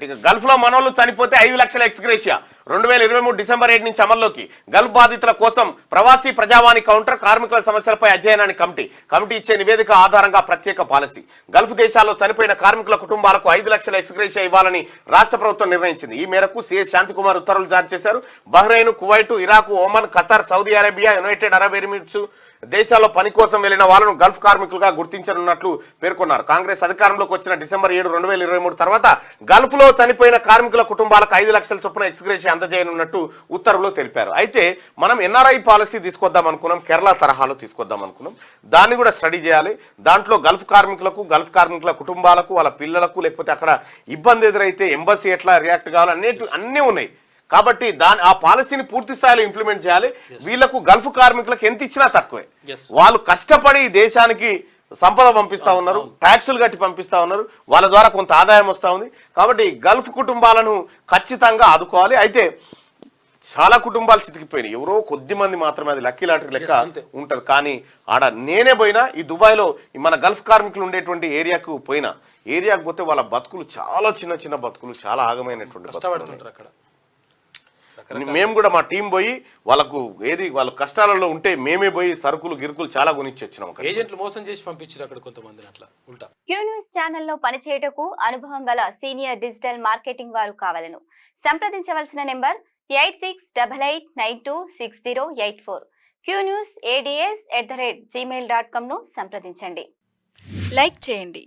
ఇక గల్ఫ్ లో మనోళ్ళు చనిపోతే 5 లక్షల ఎక్స్గ్రేషియా 2023 డిసెంబర్ 7 నుంచి అమల్లోకి. గల్ఫ్ బాధితుల కోసం ప్రవాసీ ప్రజావాణి కౌంటర్, కార్మికుల సమస్యలపై అధ్యయనానికి కమిటీ ఇచ్చే నివేదిక ఆధారంగా ప్రత్యేక పాలసీ. గల్ఫ్ దేశాల్లో చనిపోయిన కార్మికుల కుటుంబాలకు 5 లక్షల ఎక్స్గ్రేషియా ఇవ్వాలని రాష్ట్ర ప్రభుత్వం నిర్ణయించింది. ఈ మేరకు సిఎస్ శాంతికుమార్ ఉత్తర్వులు జారీ చేశారు. Bahrain, Kuwait, Iraq, Oman, Qatar, Saudi Arabia, United Arab Emirates దేశాల్లో పని కోసం వెళ్లిన వాళ్ళను గల్ఫ్ కార్మికులుగా గుర్తించనున్నట్లు పేర్కొన్నారు. కాంగ్రెస్ అధికారంలోకి వచ్చిన డిసెంబర్ 7, 2023 తర్వాత గల్ఫ్ లో చనిపోయిన కార్మికుల కుటుంబాలకు 5 లక్షల చొప్పున ఎక్స్గ్రేషియా అందజేయనున్నట్టు ఉత్తర్వులో తెలిపారు. అయితే మనం ఎన్ఆర్ఐ పాలసీ తీసుకొద్దాం అనుకున్నాం, కేరళ తరహాలో తీసుకొద్దాం అనుకున్నాం. దాన్ని కూడా స్టడీ చేయాలి. దాంట్లో గల్ఫ్ కార్మికుల కుటుంబాలకు, వాళ్ళ పిల్లలకు, లేకపోతే అక్కడ ఇబ్బంది ఎదురైతే ఎంబసీ ఎట్లా రియాక్ట్ కావాలి అన్నీ ఉన్నాయి. కాబట్టి ఆ పాలసీని పూర్తి స్థాయిలో ఇంప్లిమెంట్ చేయాలి. వీళ్లకు గల్ఫ్ కార్మికులకు ఎంత ఇచ్చినా తక్కువే. వాళ్ళు కష్టపడి దేశానికి సంపద పంపిస్తా ఉన్నారు, ట్యాక్సులు కట్టి పంపిస్తా ఉన్నారు, వాళ్ళ ద్వారా కొంత ఆదాయం వస్తూ ఉంది. కాబట్టి గల్ఫ్ కుటుంబాలను ఖచ్చితంగా ఆదుకోవాలి. అయితే చాలా కుటుంబాలు చితికిపోయినాయి, ఎవరో కొద్ది మంది మాత్రమే అది లక్కీ లాటరీ లెక్క ఉంటది. కానీ ఆడ నేనే పోయినా, ఈ దుబాయ్లో మన గల్ఫ్ కార్మికులు ఉండేటువంటి ఏరియాకు పోతే వాళ్ళ బతుకులు చాలా చిన్న బతుకులు, చాలా ఆగమైనటువంటి బతుకులు. అక్కడ మేము కూడా మా టీం పోయి వాళ్ళకు వాళ్ళ కష్టాలలో ఉంటే మేమే పోయి గిరుకులు చాలా కొనిచ్చి వచ్చినాం. ఏజెంట్లు మోసం చేసి పంపించారు అక్కడ కొంతమంది. అట్లా ఉల్టా క్యూ న్యూస్ ఛానల్లో పనిచేయటకు అనుభవం గల సీనియర్ డిజిటల్ మార్కెటింగ్ వారు కావాలను సంప్రదించవలసిన నెంబర్ 8688926084. qnewsads@gmail.com ను సంప్రదించండి. లైక్ చేయండి.